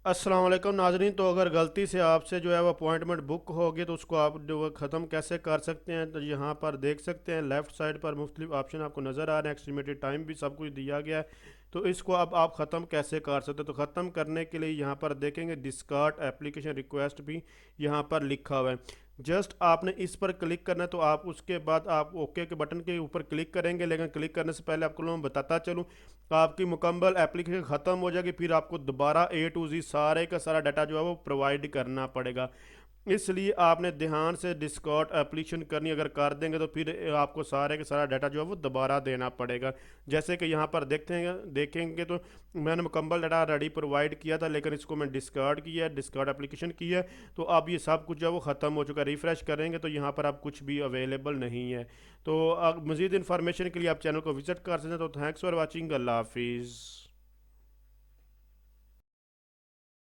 अस्सलाम वालेकुम नाजरीन। तो अगर गलती से आपसे जो है वो अपॉइंटमेंट बुक होगी तो उसको आप जो वो ख़त्म कैसे कर सकते हैं, तो यहाँ पर देख सकते हैं लेफ़्ट साइड पर मुख्तलिफ ऑप्शन आपको नज़र आ रहे हैं, एस्टिमेटेड टाइम भी सब कुछ दिया गया है। तो इसको अब आप ख़त्म कैसे कर सकते हैं, तो ख़त्म करने के लिए यहाँ पर देखेंगे डिस्कार्ड एप्लीकेशन रिक्वेस्ट भी यहाँ पर लिखा हुआ है। जस्ट आपने इस पर क्लिक करना है, तो आप उसके बाद आप ओके के बटन के ऊपर क्लिक करेंगे, लेकिन क्लिक करने से पहले आपको मैं बताता चलूँ, आपकी मुकम्मल एप्लीकेशन ख़त्म हो जाएगी, फिर आपको दोबारा ए टू जी सारे का सारा डाटा जो है वो प्रोवाइड करना पड़ेगा। इसलिए आपने ध्यान से डिस्कॉर्ड एप्लीकेशन करनी, अगर कर देंगे तो फिर आपको सारे का सारा डाटा जो है वो दोबारा देना पड़ेगा। जैसे कि यहाँ पर देखेंगे तो मैंने मुकम्मल डाटा रेडी प्रोवाइड किया था, लेकिन इसको मैं डिस्कार्ड किया है, डिस्कार्ड एप्लीकेशन किया है, तो अब ये सब कुछ जो है वो ख़त्म हो चुका है। रिफ़्रेश करेंगे तो यहाँ पर अब कुछ भी अवेलेबल नहीं है। तो मज़ीद इन्फॉर्मेशन के लिए आप चैनल को विज़िट कर सकते हैं। तो थैंक्स फॉर वॉचिंग। अल्लाह हाफिज़।